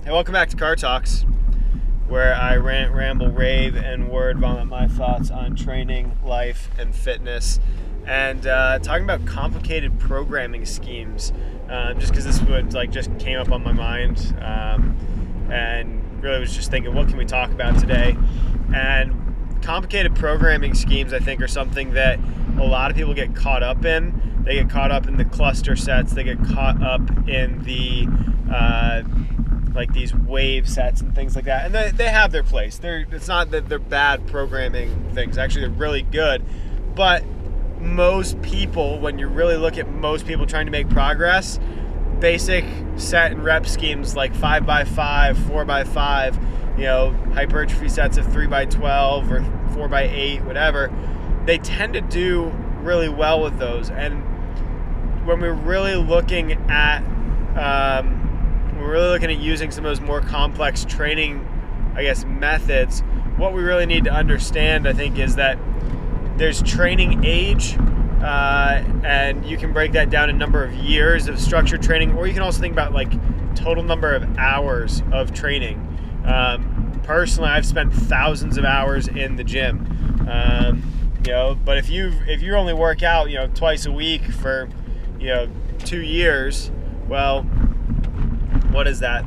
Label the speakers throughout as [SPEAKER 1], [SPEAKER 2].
[SPEAKER 1] Hey, welcome back to Car Talks, where I rant, ramble, rave, and word vomit my thoughts on training, life, and fitness, and talking about complicated programming schemes. Just because this would just came up on my mind, and really was just thinking, what can we talk about today? And complicated programming schemes, I think, are something that a lot of people get caught up in. They get caught up in the cluster sets. They get caught up in the these wave sets and things like that, and they have their place. It's not that they're bad programming things. Actually, they're really good. But most people, when you really look at most people trying to make progress, basic set and rep schemes like 5x5, 4x5, hypertrophy sets of 3x12 or 4x8, whatever, they tend to do really well with those. And when we're really looking at using some of those more complex training, methods, what we really need to understand, I think, is that there's training age, and you can break that down in number of years of structured training, or you can also think about total number of hours of training. Personally, I've spent thousands of hours in the gym, but if you only work out twice a week for 2 years, well, what is that?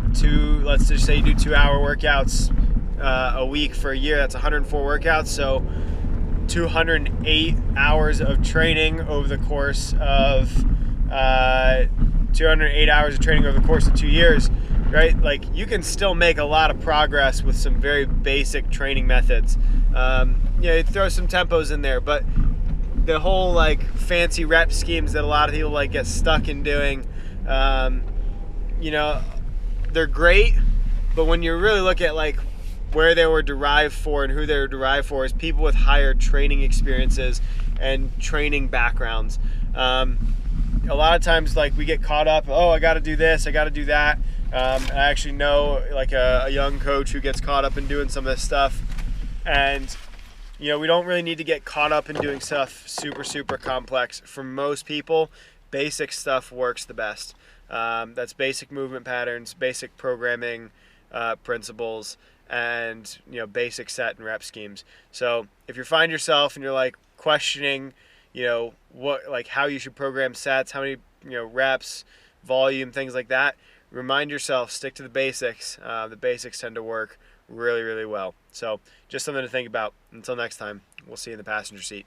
[SPEAKER 1] Let's just say you do 2-hour workouts a week for a year. That's 104 workouts. So 208 hours of training over the course of 208 hours of training over the course of 2 years, right? You can still make a lot of progress with some very basic training methods. You throw some tempos in there, but the whole fancy rep schemes that a lot of people get stuck in doing, they're great, but when you really look at where they were derived for and who they were derived for, is people with higher training experiences and training backgrounds. A lot of times we get caught up, I got to do this, I got to do that. I actually know a young coach who gets caught up in doing some of this stuff, and we don't really need to get caught up in doing stuff super complex. For most people, basic stuff works the best. That's basic movement patterns, basic programming principles, and basic set and rep schemes. So if you find yourself and you're questioning, how you should program sets, how many reps, volume, things like that, remind yourself, stick to the basics. The basics tend to work really well. So just something to think about. Until next time, we'll see you in the passenger seat.